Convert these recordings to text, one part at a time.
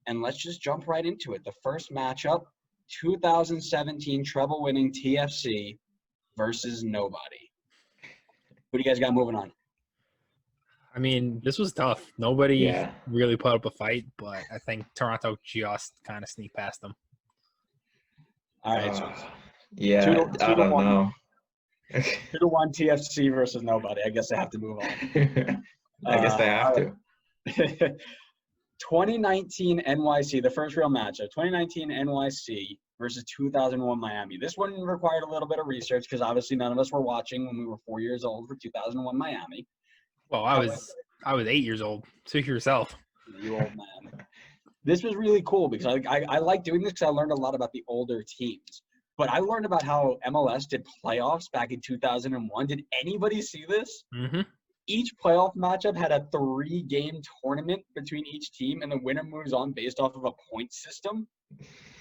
and let's just jump right into it. The first matchup, 2017 treble-winning TFC versus nobody. Who do you guys got moving on? I mean, this was tough. Nobody really put up a fight, but I think Toronto just kind of sneaked past them. All right. I don't know. 2-1 TFC versus nobody. I guess I have to move on. I guess they have to. 2019 NYC, the first real matchup. 2019 NYC versus 2001 Miami. This one required a little bit of research because obviously none of us were watching when we were 4 years old for 2001 Miami. Well, I was 8 years old. Speak for yourself. You old man. This was really cool because I like doing this because I learned a lot about the older teams. But I learned about how MLS did playoffs back in 2001. Did anybody see this? Mm-hmm. Each playoff matchup had a 3-game tournament between each team, and the winner moves on based off of a point system.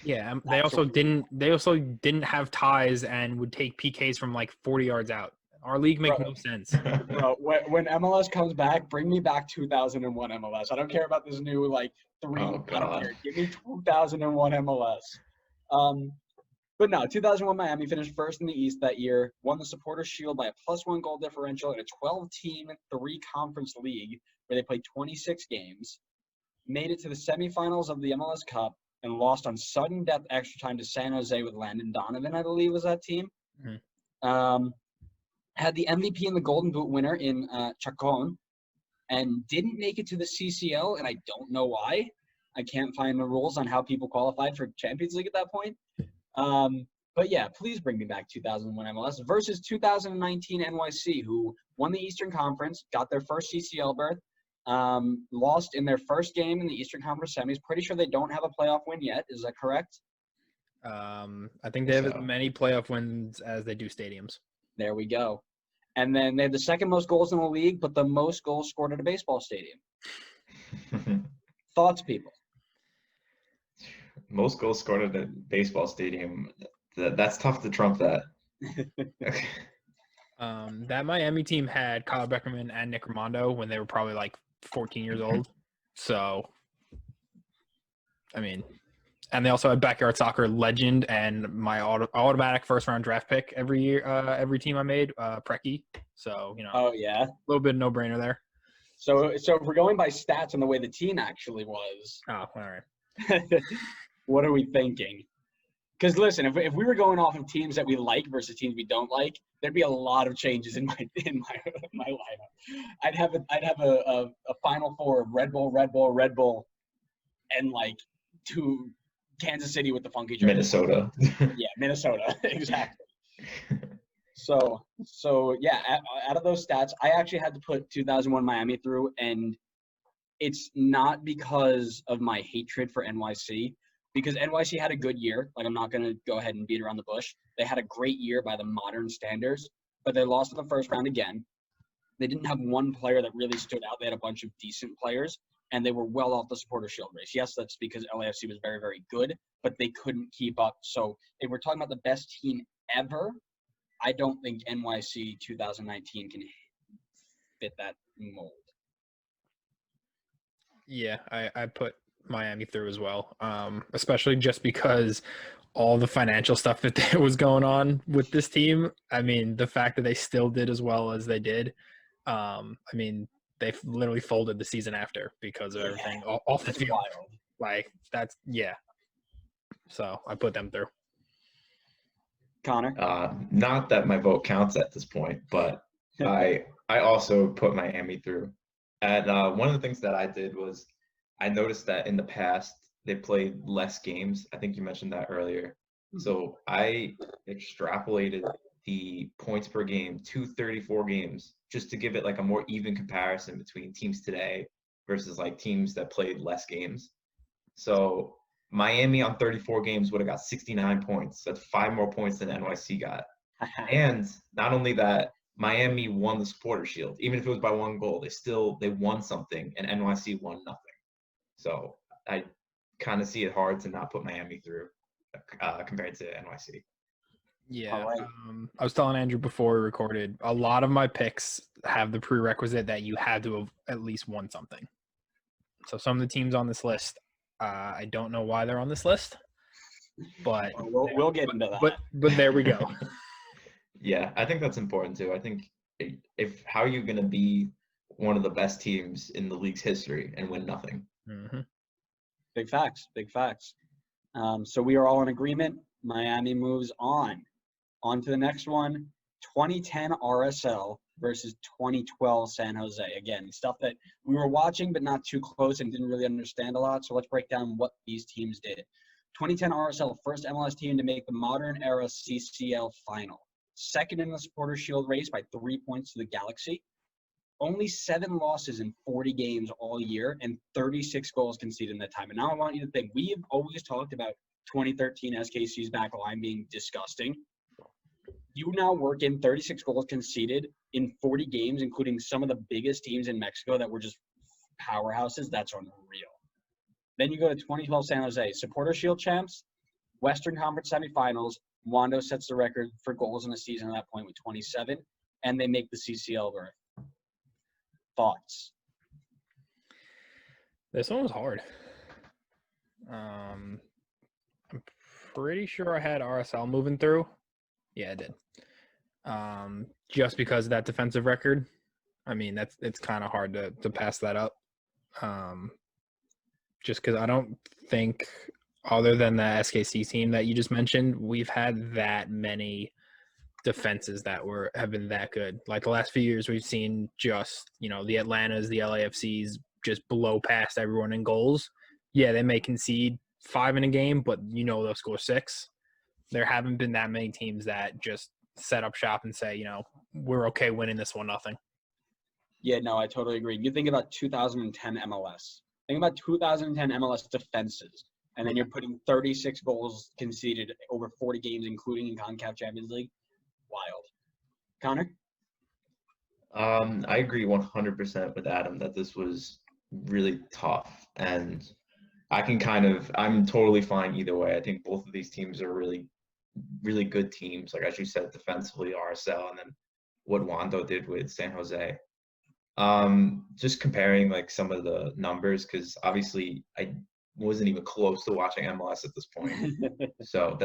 Yeah, they also didn't have ties and would take PKs from like 40 yards out. Our league makes no sense. Bro, when MLS comes back, bring me back 2001 MLS. I don't care about this new I don't care. Give me 2001 MLS. But no, 2001 Miami finished first in the East that year, won the Supporters' Shield by a +1 goal differential in a 12-team, 3-conference league where they played 26 games, made it to the semifinals of the MLS Cup, and lost on sudden death extra time to San Jose with Landon Donovan, I believe was that team. Mm-hmm. Had the MVP and the Golden Boot winner in Chacon, and didn't make it to the CCL, and I don't know why. I can't find the rules on how people qualified for Champions League at that point. But yeah, please bring me back 2001 MLS versus 2019 NYC, who won the Eastern Conference, got their first CCL berth, lost in their first game in the Eastern Conference semis. Pretty sure they don't have a playoff win yet. Is that correct? I think they have as many playoff wins as they do stadiums. There we go. And then they have the second most goals in the league, but the most goals scored at a baseball stadium. Thoughts, people? Most goals scored at a baseball stadium. That's tough to trump that. That Miami team had Kyle Beckerman and Nick Raimondo when they were probably like 14 years old. So, I mean, and they also had backyard soccer legend and my automatic first-round draft pick every year. Every team I made, Preki. So Oh yeah, a little bit no-brainer there. So if we're going by stats and the way the team actually was. Oh, all right. What are we thinking? Because listen, if we were going off of teams that we like versus teams we don't like, there'd be a lot of changes in my lineup. I'd have a Final Four of Red Bull, and two Kansas City with the funky jersey. Minnesota. Yeah, Minnesota, exactly. So yeah, out of those stats, I actually had to put 2001 Miami through, and it's not because of my hatred for NYC. Because NYC had a good year. I'm not going to go ahead and beat around the bush. They had a great year by the modern standards, but they lost in the first round again. They didn't have one player that really stood out. They had a bunch of decent players, and they were well off the Supporters' Shield race. Yes, that's because LAFC was very, very good, but they couldn't keep up. So if we're talking about the best team ever, I don't think NYC 2019 can fit that mold. Yeah, I put Miami through as well, especially just because all the financial stuff that was going on with this team. I mean, the fact that they still did as well as they did, I mean, they literally folded the season after because of everything off the field. Wild. So I put them through. Connor? Not that my vote counts at this point, but I also put Miami through. And one of the things that I did was I noticed that in the past they played less games. I think you mentioned that earlier. So I extrapolated the points per game to 34 games just to give it a more even comparison between teams today versus teams that played less games. So Miami on 34 games would have got 69 points. That's 5 more points than NYC got. And not only that, Miami won the Supporters' Shield. Even if it was by 1 goal, they won something, and NYC won nothing. So I kind of see it hard to not put Miami through compared to NYC. Yeah. Right. I was telling Andrew before we recorded, a lot of my picks have the prerequisite that you had to have at least won something. So some of the teams on this list, I don't know why they're on this list, but We'll get into that. But there we go. Yeah, I think that's important too. I think if how are you going to be one of the best teams in the league's history and win nothing? Mm-hmm. Big facts. Big facts. So we are all in agreement. Miami moves on. On to the next one. 2010 RSL versus 2012 San Jose. Again, stuff that we were watching but not too close and didn't really understand a lot. So let's break down what these teams did. 2010 RSL, first MLS team to make the modern era CCL final. Second in the Supporters' Shield race by 3 points to the Galaxy. Only 7 losses in 40 games all year and 36 goals conceded in that time. And now I want you to think, we have always talked about 2013 SKC's back line being disgusting. You now work in 36 goals conceded in 40 games, including some of the biggest teams in Mexico that were just powerhouses. That's unreal. Then you go to 2012 San Jose, Supporters' Shield champs, Western Conference semifinals. Wando sets the record for goals in a season at that point with 27, and they make the CCL berth. Thoughts? This one was hard. I'm pretty sure I had RSL moving through. Yeah, I did. Just because of that defensive record. I mean, it's kind of hard to pass that up. Just because I don't think, other than the SKC team that you just mentioned, we've had that many defenses that have been that good. Like the last few years, we've seen just, the Atlantas, the LAFCs just blow past everyone in goals. Yeah, they may concede 5 in a game, but they'll score 6. There haven't been that many teams that just set up shop and say, we're okay winning this 1-0. Yeah, no, I totally agree. You think about 2010 MLS. Think about 2010 MLS defenses. And then you're putting 36 goals conceded over 40 games, including in CONCACAF Champions League. Wild. Connor? I agree 100% with Adam that this was really tough. And I'm totally fine either way. I think both of these teams are really, really good teams. Like, as you said, defensively, RSL, and then what Wando did with San Jose. Just comparing like some of the numbers, because obviously I wasn't even close to watching MLS at this point. So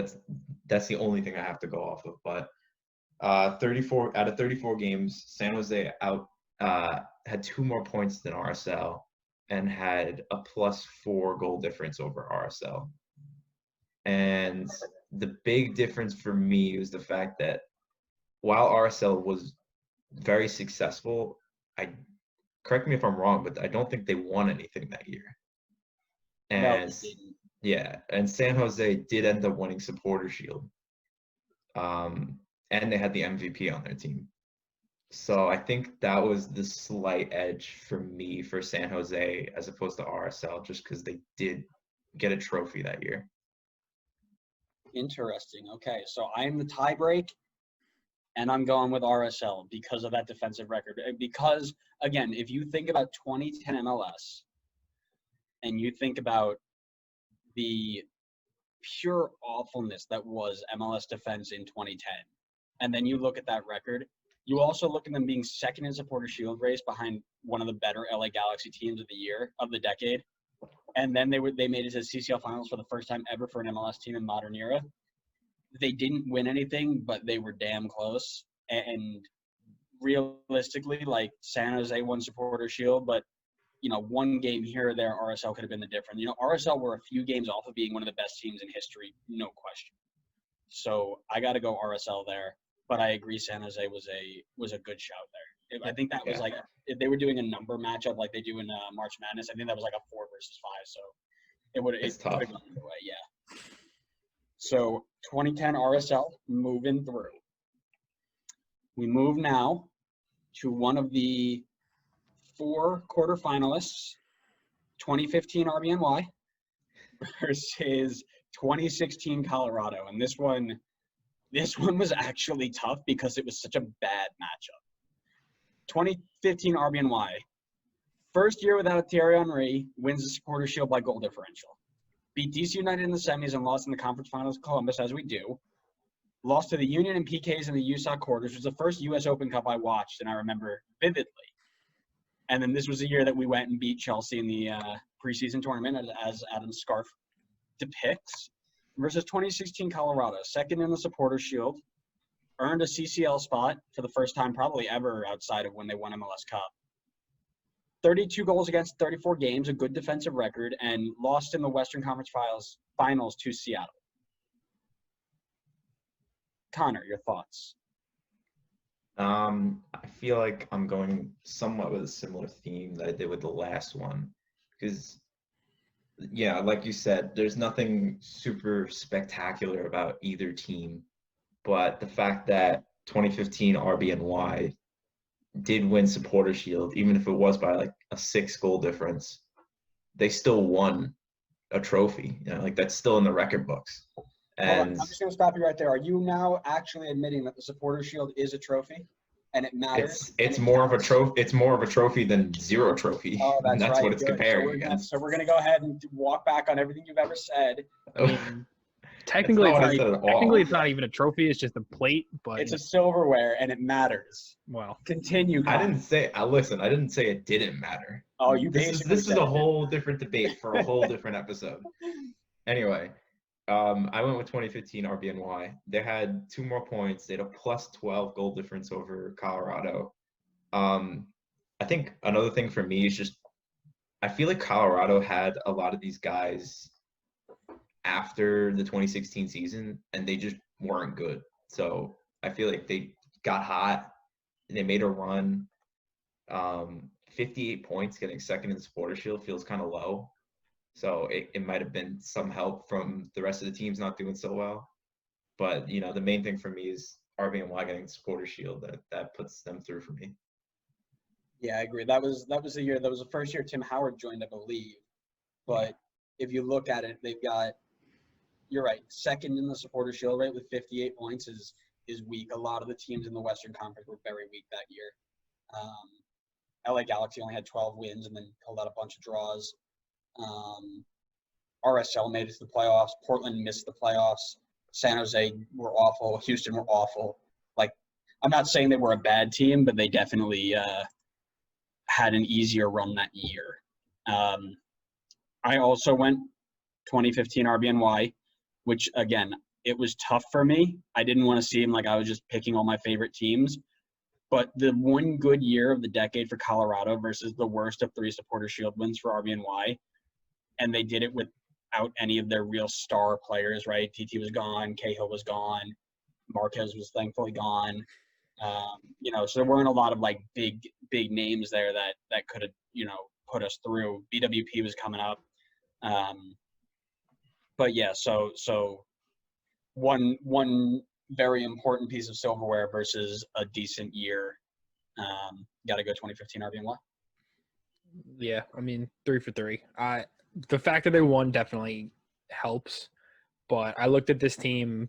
that's the only thing I have to go off of. But 34 out of 34 games, San Jose had 2 more points than RSL and had a +4 goal difference over RSL. And the big difference for me was the fact that while RSL was very successful, correct me if I'm wrong, but I don't think they won anything that year. And and San Jose did end up winning Supporters' Shield. And they had the MVP on their team. So I think that was the slight edge for me for San Jose as opposed to RSL, just because they did get a trophy that year. Interesting. Okay, so I'm the tiebreak, and I'm going with RSL because of that defensive record. Because, again, if you think about 2010 MLS and you think about the pure awfulness that was MLS defense in 2010, and then you look at that record, you also look at them being second in Supporters' Shield race behind one of the better LA Galaxy teams of the decade. And then they made it to the CCL finals for the first time ever for an MLS team in modern era. They didn't win anything, but they were damn close. And realistically, like, San Jose won Supporters' Shield, but, one game here or there, RSL could have been the difference. RSL were a few games off of being one of the best teams in history, no question. So I got to go RSL there. But I agree, San Jose was a good shout there. I think that was like, if they were doing a number matchup like they do in March Madness, I think that was like a 4 versus 5. So it's tough. Way, yeah. So 2010 RSL moving through. We move now to one of the 4 quarterfinalists, 2015 RBNY versus 2016 Colorado, and this one was actually tough because it was such a bad matchup. 2015 RBNY, first year without Thierry Henry, wins the Supporters' Shield by goal differential. Beat DC United in the semis and lost in the conference finals to Columbus, as we do. Lost to the Union and PKs in the USOC quarters, which was the first U.S. Open Cup I watched, and I remember vividly. And then this was the year that we went and beat Chelsea in the preseason tournament, as Adam's scarf depicts, versus 2016 Colorado, second in the Supporters Shield, earned a CCL spot for the first time probably ever outside of when they won MLS Cup. 32 goals against 34 games, a good defensive record, and lost in the Western Conference Finals to Seattle. Connor, your thoughts? I feel like I'm going somewhat with a similar theme that I did with the last one, because, yeah, like you said, there's nothing super spectacular about either team, but the fact that 2015 RBNY did win Supporter Shield, even if it was by like a 6-goal difference, they still won a trophy. Like that's still in the record books. And I'm just going to stop you right there. Are you now actually admitting that the Supporter Shield is a trophy and it matters? It's more of a trophy. It's more of a trophy than zero trophy. Oh, that's right. What it's comparing against. So we're going to go ahead and walk back on everything you've ever said. I mean, technically, it's not even a trophy. It's just a plate, but it's a silverware and it matters. Well, continue. I didn't say it didn't matter. Oh, you This is a whole different debate for a whole different episode. Anyway, I went with 2015 RBNY. They had 2 more points. They had a plus 12 goal difference over Colorado. I think another thing for me is just I feel like Colorado had a lot of these guys after the 2016 season, and they just weren't good. So I feel like they got hot and they made a run. 58 points, getting second in the Supporter Shield feels kind of low. So it might have been some help from the rest of the teams not doing so well. But, the main thing for me is RBNY getting the Supporter Shield. That puts them through for me. Yeah, I agree. That was the year. That was the first year Tim Howard joined, I believe. But if you look at it, they've got, you're right, second in the Supporter Shield, right, with 58 points is weak. A lot of the teams in the Western Conference were very weak that year. LA Galaxy only had 12 wins and then pulled out a bunch of draws. RSL made it to the playoffs. Portland missed the playoffs. San Jose were awful. Houston were awful. Like, I'm not saying they were a bad team, but they definitely had an easier run that year. I also went 2015 RBNY, which, again, it was tough for me. I didn't want to seem like I was just picking all my favorite teams. But the one good year of the decade for Colorado versus the worst of 3 Supporter Shield wins for RBNY, and they did it without any of their real star players, right? TT was gone, Cahill was gone, Marquez was thankfully gone. So there weren't a lot of like big names there that could have, put us through. BWP was coming up. But yeah, so one very important piece of silverware versus a decent year. Got to go 2015 RBNY. Yeah, I mean 3 for 3. The fact that they won definitely helps, but I looked at this team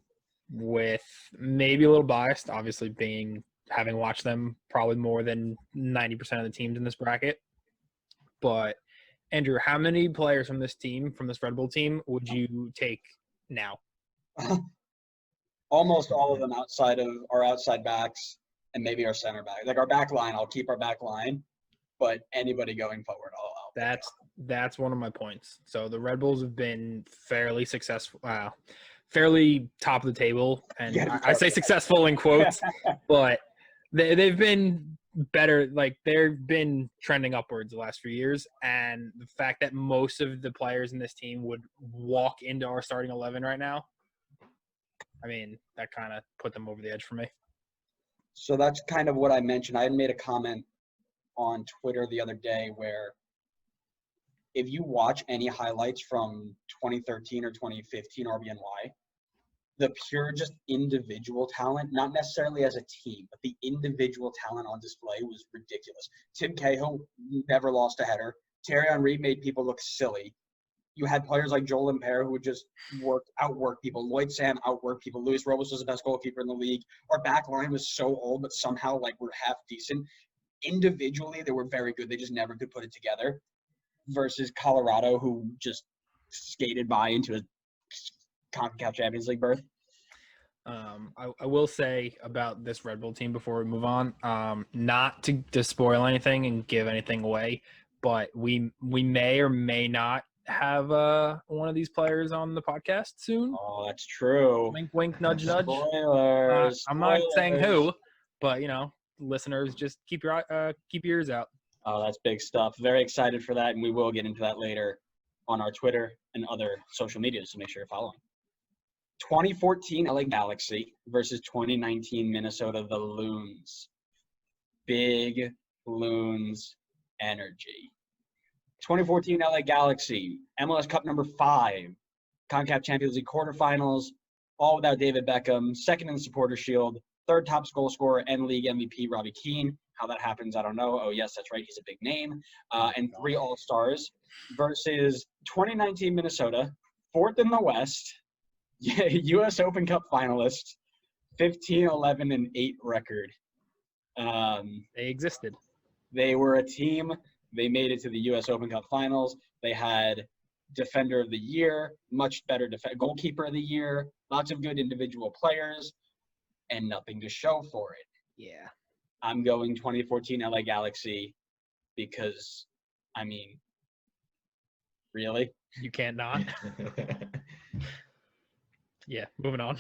with maybe a little biased, obviously having watched them probably more than 90% of the teams in this bracket. But Andrew, how many players from this Red Bull team, would you take now? Almost all of them outside of our outside backs and maybe our center back. Like our back line, I'll keep our back line, but anybody going forward, I'll That's one of my points. So the Red Bulls have been fairly successful, fairly top of the table, and I say successful in quotes, but they've been better. Like they've been trending upwards the last few years, and the fact that most of the players in this team would walk into our starting 11 right now, I mean, that kind of put them over the edge for me. So that's kind of what I mentioned. I had made a comment on Twitter the other day where if you watch any highlights from 2013 or 2015 RBNY, the pure just individual talent, not necessarily as a team, but the individual talent on display was ridiculous. Tim Cahill never lost a header. Thierry Henry made people look silly. You had players like Joel Lemper who would just outwork people. Lloyd Sam outworked people. Luis Robles was the best goalkeeper in the league. Our back line was so old, but somehow we're half decent. Individually, they were very good. They just never could put it together. Versus Colorado, who just skated by into a CONCACAF Champions League berth. I will say about this Red Bull team before we move on, not to spoil anything and give anything away, but we may or may not have one of these players on the podcast soon. Oh, that's true. Wink, wink, nudge, nudge. Spoilers. I'm not saying who, Spoilers. but listeners, just keep your ears out. Oh, that's big stuff. Very excited for that, and we will get into that later on our Twitter and other social media, so make sure you're following. 2014 LA Galaxy versus 2019 Minnesota the Loons. Big Loons energy. 2014 LA Galaxy, MLS Cup number 5, CONCACAF Champions League quarterfinals, all without David Beckham, second in the Supporter Shield, third top goal scorer and league MVP Robbie Keane. How that happens, I don't know. Oh, yes, that's right. He's a big name. And 3 All-Stars versus 2019 Minnesota, 4th in the West, U.S. Open Cup finalist, 15, 11, and 8 record. They existed. They were a team. They made it to the U.S. Open Cup finals. They had Defender of the Year, much better goalkeeper of the year, lots of good individual players, and nothing to show for it. Yeah. I'm going 2014 LA Galaxy because, really? You can't not. Yeah, moving on.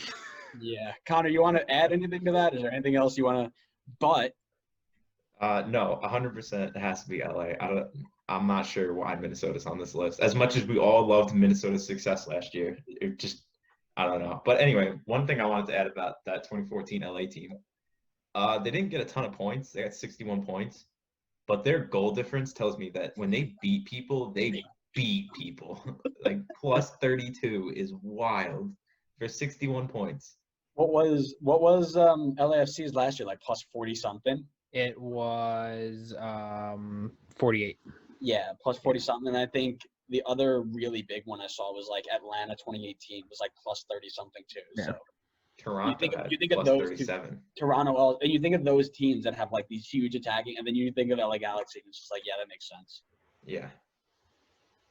Yeah. Connor, you want to add anything to that? Is there anything else you want to – but – No, 100% it has to be LA. I'm not sure why Minnesota's on this list. As much as we all loved Minnesota's success last year, it just I don't know. But anyway, one thing I wanted to add about that 2014 LA team, they didn't get a ton of points. They got 61 points, but their goal difference tells me that when they beat people, they beat people. Like plus 32 is wild for 61 points. What was LAFC's last year, like plus 40 something? It was 48. Yeah, plus 40 something. And I think the other really big one I saw was like Atlanta 2018 was like plus 30 something too. Yeah. So Toronto you think plus of those 37. Toronto, and you think of those teams that have like these huge attacking, and then you think of LA Galaxy, and it's just like, yeah, that makes sense. Yeah.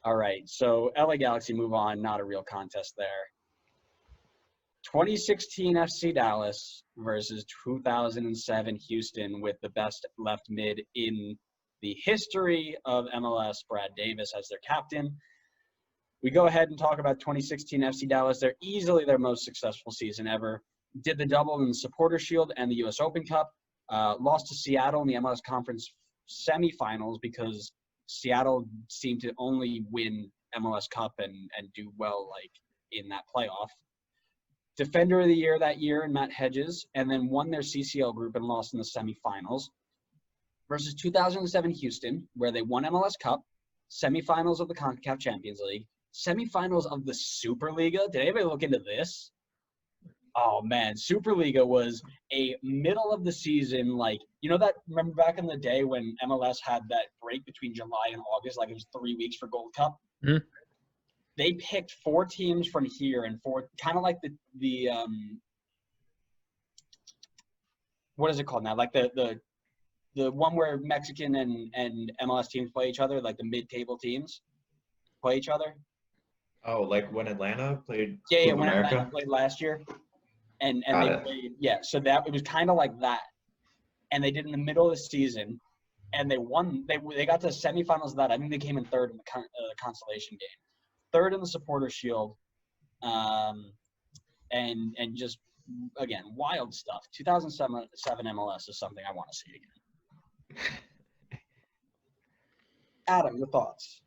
All right, so LA Galaxy move on. Not a real contest there. 2016 FC Dallas versus 2007 Houston with the best left mid in the history of MLS, Brad Davis, as their captain. We go ahead and talk about 2016 FC Dallas. They're easily their most successful season ever. Did the double in the Supporter Shield and the U.S. Open Cup. Lost to Seattle in the MLS Conference semifinals because Seattle seemed to only win MLS Cup and do well like in that playoff. Defender of the Year that year in Matt Hedges, and then won their CCL group and lost in the semifinals. Versus 2007 Houston, where they won MLS Cup, semifinals of the CONCACAF Champions League, semifinals of the Superliga. Did anybody look into this? Oh, man. Superliga was a middle of the season, like, remember back in the day when MLS had that break between July and August, like it was 3 weeks for Gold Cup? Mm-hmm. They picked 4 teams from here and 4, kind of like the what is it called now? Like the one where Mexican and MLS teams play each other, like the mid-table teams play each other. Oh, like when Atlanta played Yeah, Club when America? Atlanta played last year. And Got they it. played, so that it was kind of like that. And they did in the middle of the season, and they won. They got to the semifinals of that. I think they came in third in the consolation game. Third in the Supporter Shield, and just, again, wild stuff. 2007 MLS is something I want to see again. Adam, your thoughts?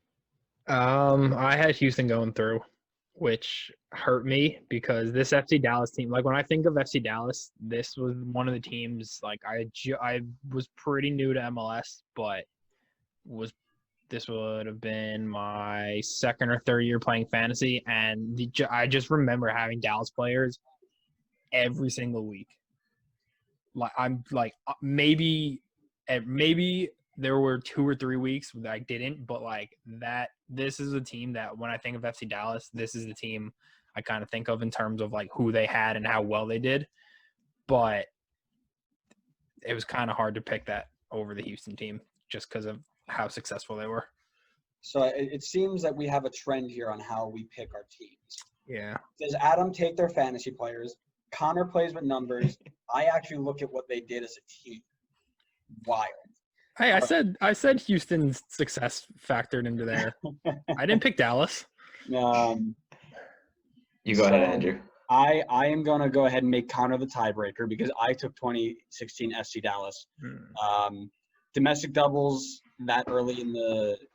I had Houston going through, which hurt me because this FC Dallas team, like when I think of FC Dallas, this was one of the teams, like I was pretty new to MLS, but this would have been my second or third year playing fantasy, and I just remember having Dallas players every single week. Like I'm like maybe there were 2 or 3 weeks that I didn't, but like that. This is a team that when I think of FC Dallas, this is the team I kind of think of in terms of like who they had and how well they did. But it was kind of hard to pick that over the Houston team just because of how successful they were. So it seems that we have a trend here on how we pick our teams. Yeah. Does Adam take their fantasy players? Connor plays with numbers. I actually look at what they did as a team. Wild. Hey, I said Houston's success factored into there. I didn't pick Dallas. Um, You go ahead, Andrew. I am gonna go ahead and make Connor the tiebreaker because I took 2016 FC Dallas. Domestic doubles that early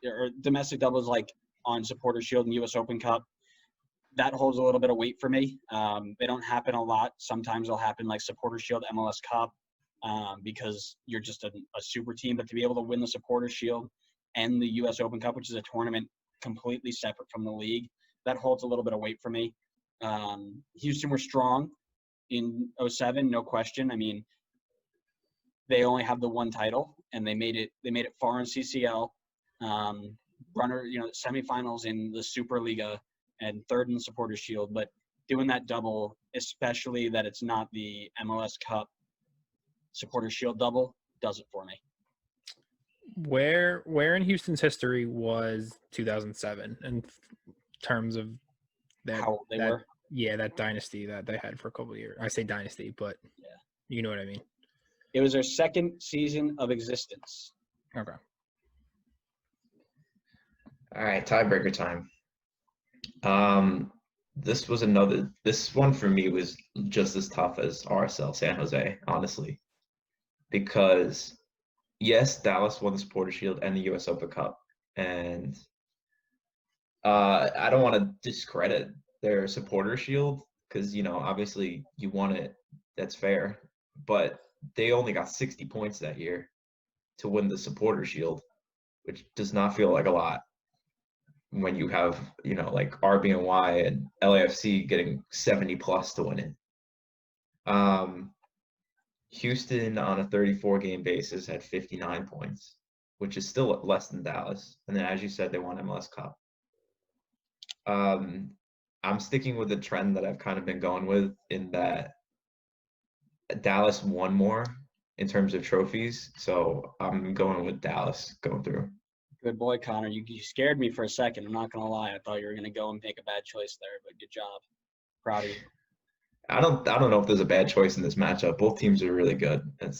or domestic doubles like on Supporter Shield and U.S. Open Cup, that holds a little bit of weight for me. They don't happen a lot. Sometimes they'll happen like Supporter Shield, MLS Cup, because you're just a super team. But to be able to win the Supporter Shield and the U.S. Open Cup, which is a tournament completely separate from the league, that holds a little bit of weight for me. Houston were strong in 2007, no question. I mean, they only have the one title, and they made it far in CCL. Semifinals in the Superliga and third in the Supporters Shield. But doing that double, especially that it's not the MLS Cup Supporters Shield double, does it for me. Where in Houston's history was 2007 in terms of How old they were? Yeah, that dynasty that they had for a couple of years. I say dynasty, but yeah, you know what I mean. It was their second season of existence. Okay. All right, tiebreaker time. This one for me was just as tough as RSL San Jose, honestly. Because yes, Dallas won the Supporter Shield and the US Open Cup. And I don't want to discredit their Supporter Shield because, obviously you won it. That's fair. But they only got 60 points that year to win the Supporter Shield, which does not feel like a lot when you have, like RBNY and LAFC getting 70 plus to win it. Houston on a 34-game basis had 59 points, which is still less than Dallas. And then, as you said, they won MLS Cup. I'm sticking with the trend that I've kind of been going with in that Dallas won more in terms of trophies. So I'm going with Dallas going through. Good boy, Connor. You scared me for a second. I'm not going to lie. I thought you were going to go and make a bad choice there, but good job. Proud of you. I don't know if there's a bad choice in this matchup. Both teams are really good. They're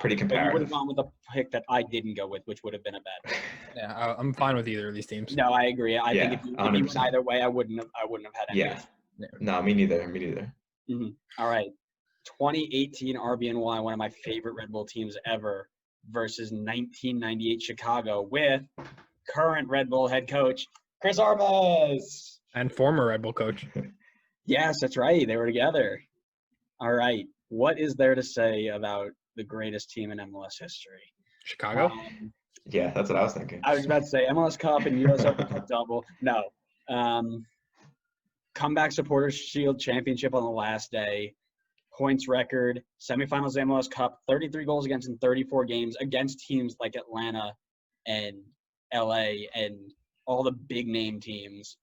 pretty comparative. But you would have gone with a pick that I didn't go with, which would have been a bad pick. Yeah, I'm fine with either of these teams. No, I agree. I think if you went either way, I wouldn't have had any. Yeah. No, me neither. Mm-hmm. All right. 2018 RBNY, one of my favorite Red Bull teams ever, versus 1998 Chicago with current Red Bull head coach Chris Armas and former Red Bull coach. Yes, that's right. They were together. All right. What is there to say about the greatest team in MLS history? Chicago? Yeah, that's what I was thinking. I was about to say MLS Cup and US Open Cup double. No. Comeback Supporters Shield championship on the last day. Points record. Semifinals of MLS Cup. 33 goals against in 34 games against teams like Atlanta and LA and all the big name teams.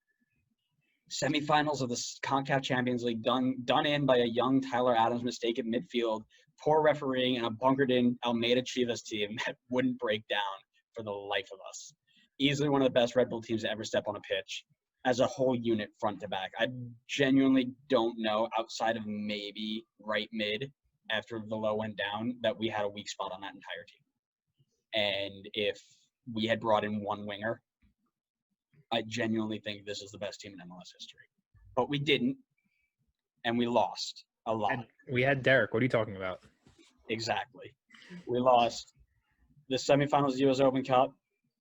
Semifinals of the CONCACAF Champions League done in by a young Tyler Adams mistake at midfield, poor refereeing, and a bunkered-in Almeida Chivas team that wouldn't break down for the life of us. Easily one of the best Red Bull teams to ever step on a pitch as a whole unit front to back. I genuinely don't know, outside of maybe right mid after Velo went down, that we had a weak spot on that entire team. And if we had brought in one winger, I genuinely think this is the best team in MLS history. But we didn't, and we lost a lot. And we had Derek. What are you talking about? Exactly. We lost the semifinals of the U.S. Open Cup,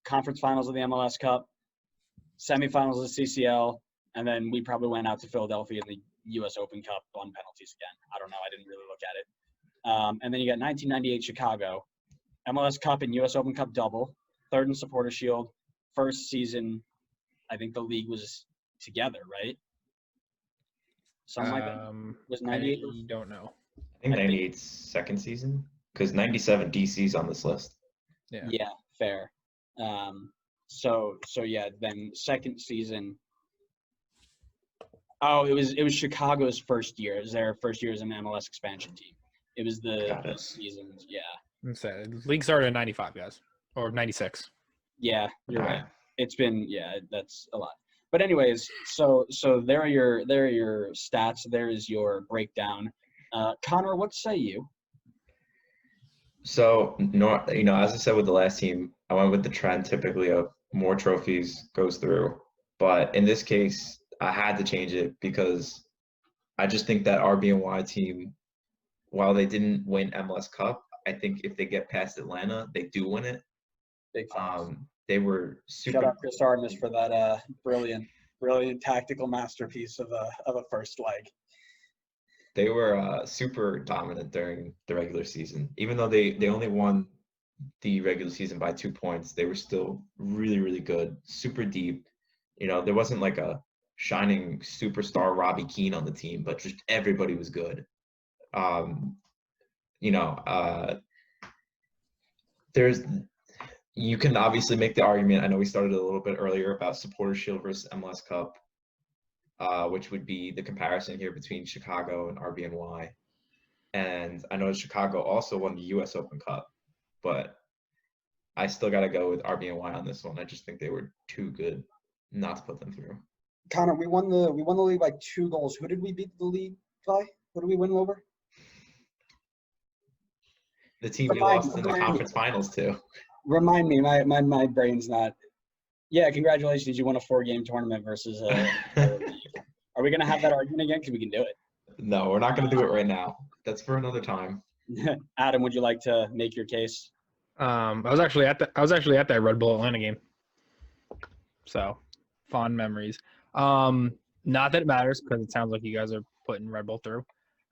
conference finals of the MLS Cup, semifinals of the CCL, and then we probably went out to Philadelphia in the U.S. Open Cup on penalties again. I don't know. I didn't really look at it. And then you got 1998 Chicago, MLS Cup and U.S. Open Cup double, third in Supporter Shield, first season. I think the league was together, right? Something like that. Was 98? I don't know. I think 98's second season because 97 DC's on this list. Yeah, fair. So yeah, then second season. Oh, it was Chicago's first year. It was their first year as an MLS expansion team. It was the seasons, yeah. The league started in 95, guys, or 96. Yeah, you're right. It's been, that's a lot. But anyways, so there are your stats. There is your breakdown. Connor, what say you? So, no, as I said with the last team, I went with the trend typically of more trophies goes through. But in this case, I had to change it because I just think that RBNY team, while they didn't win MLS Cup, I think if they get past Atlanta, they do win it. Big facts. They were Shout super. out Chris Artemis for that brilliant tactical masterpiece of a first leg. They were super dominant during the regular season. Even though they only won the regular season by 2 points, they were still really, really good, super deep. There wasn't like a shining superstar Robbie Keane on the team, but just everybody was good. Um, you know, uh, there's you can obviously make the argument. I know we started a little bit earlier about Supporter Shield versus MLS Cup, which would be the comparison here between Chicago and RBNY. And I know Chicago also won the U.S. Open Cup, but I still got to go with RBNY on this one. I just think they were too good not to put them through. Connor, we won the league by 2 goals. Who did we beat the league by? Who did we win over? The team we lost in the conference finals to. Remind me, my brain's not. Yeah, congratulations! You won a 4-game tournament versus Are we gonna have that argument again? Because we can do it. No, we're not gonna do it right now. That's for another time. Adam, would you like to make your case? I was actually at that Red Bull Atlanta game. So, fond memories. Not that it matters because it sounds like you guys are putting Red Bull through.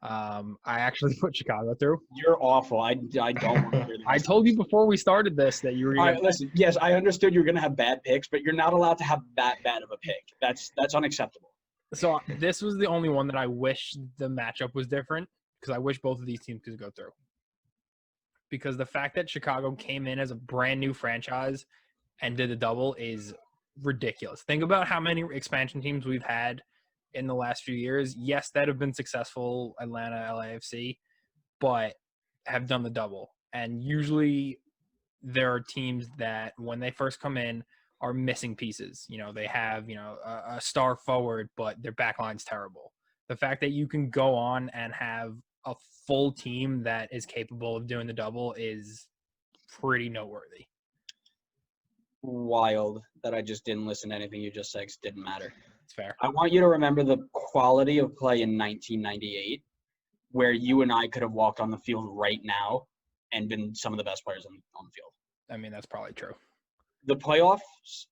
I actually put Chicago through. You're awful. I don't want to hear this. I told you before we started this that you were All right, listen. Yes, I understood you were going to have bad picks, but you're not allowed to have that bad of a pick. That's unacceptable. So this was the only one that I wish the matchup was different because I wish both of these teams could go through. Because the fact that Chicago came in as a brand new franchise and did a double is ridiculous. Think about how many expansion teams we've had in the last few years. Yes, that have been successful, Atlanta, LAFC, but have done the double. And usually there are teams that when they first come in are missing pieces. They have, a star forward, but their backline's terrible. The fact that you can go on and have a full team that is capable of doing the double is pretty noteworthy. Wild that I just didn't listen to anything you just said. 'Cause it didn't matter. It's fair. I want you to remember the quality of play in 1998, where you and I could have walked on the field right now and been some of the best players on the field. I mean, that's probably true. The playoffs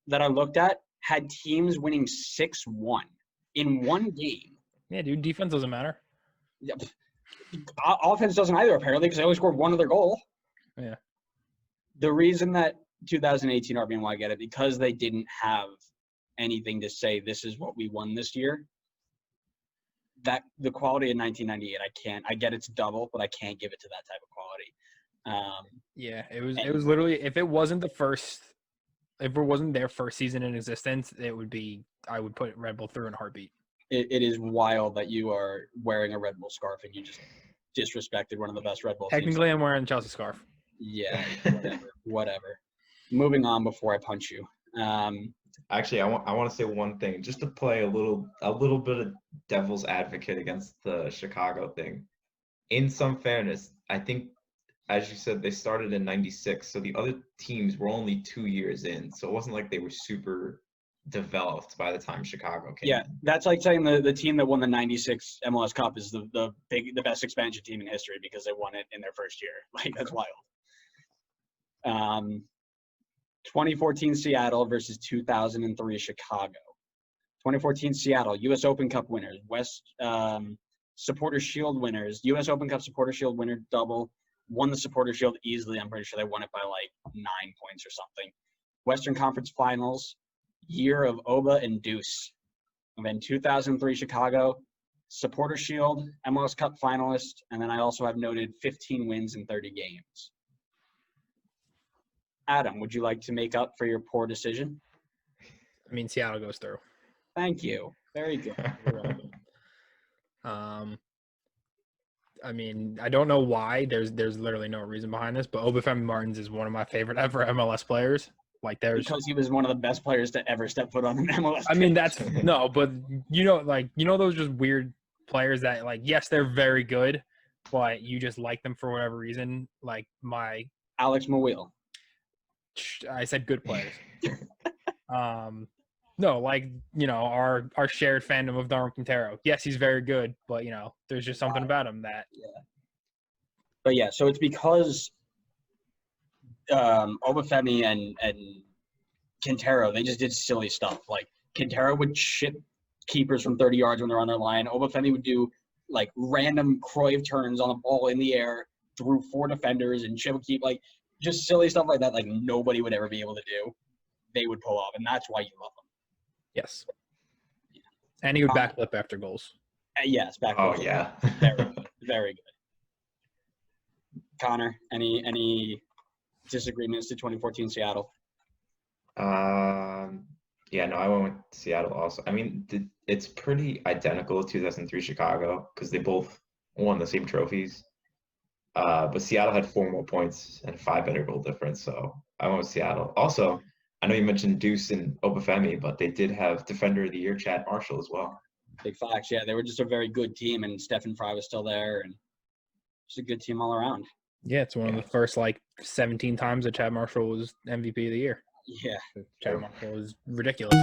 that I looked at had teams winning 6-1 in one game. Yeah, dude, defense doesn't matter. Yep. Offense doesn't either, apparently, because they only scored one other goal. Yeah. The reason that 2018 RBNY get it, because they didn't have anything to say this is what we won this year. That the quality in 1998, I get it's double, but I can't give it to that type of quality. Yeah, it was literally if it wasn't their first season in existence, I would put Red Bull through in a heartbeat. It is wild that you are wearing a Red Bull scarf and you just disrespected one of the best Red Bull teams. Technically, I'm wearing a Chelsea scarf. Yeah, whatever. Moving on before I punch you. Actually, I want to say one thing, just to play a little bit of devil's advocate against the Chicago thing. In some fairness, I think, as you said, they started in '96, so the other teams were only 2 years in, so it wasn't like they were super developed by the time Chicago came. Yeah, that's like saying the team that won the '96 MLS Cup is the best expansion team in history because they won it in their first year. Like, that's wild. 2014 Seattle versus 2003 Chicago. 2014 Seattle, U.S. Open Cup winners, Supporter Shield winners, U.S. Open Cup Supporter Shield winner double, won the Supporter Shield easily. I'm pretty sure they won it by like 9 points or something. Western Conference Finals, year of Oba and Deuce. And then 2003 Chicago, Supporter Shield, MLS Cup finalist, and then I also have noted 15 wins in 30 games. Adam, would you like to make up for your poor decision? I mean, Seattle goes through. Thank you. Very good. I mean, I don't know why. There's literally no reason behind this, but Obafemi Martins is one of my favorite ever MLS players. Because he was one of the best players to ever step foot on an MLS. I mean, that's no, but those just weird players that, like, yes, they're very good, but you just like them for whatever reason. Like Alex Mawil. I said good players. No, like, our shared fandom of Darwin Quintero. Yes, he's very good, but there's just something about him that. Yeah. But yeah, so it's because Obafemi and Quintero, they just did silly stuff. Like Quintero would chip keepers from 30 yards when they're on their line. Obafemi would do like random Cruyff turns on the ball in the air through 4 defenders and chip keep, like just silly stuff like that. Like nobody would ever be able to do. They would pull off, and that's why you love them. Yes. And he would backflip after goals. Yes, backflip. Oh yeah. Very good. Very good. Connor, any disagreements to 2014 Seattle? Yeah, no, I went with Seattle also. I mean, it's pretty identical to 2003 Chicago because they both won the same trophies. But Seattle had 4 more points and 5 better goal difference, so I went with Seattle. Also, I know you mentioned Deuce and Obafemi, but they did have Defender of the Year Chad Marshall as well. Big facts. Yeah, they were just a very good team, and Stephen Fry was still there, and just a good team all around. Yeah, it's one of the first 17 times that Chad Marshall was MVP of the year. Yeah. Chad Marshall was ridiculous.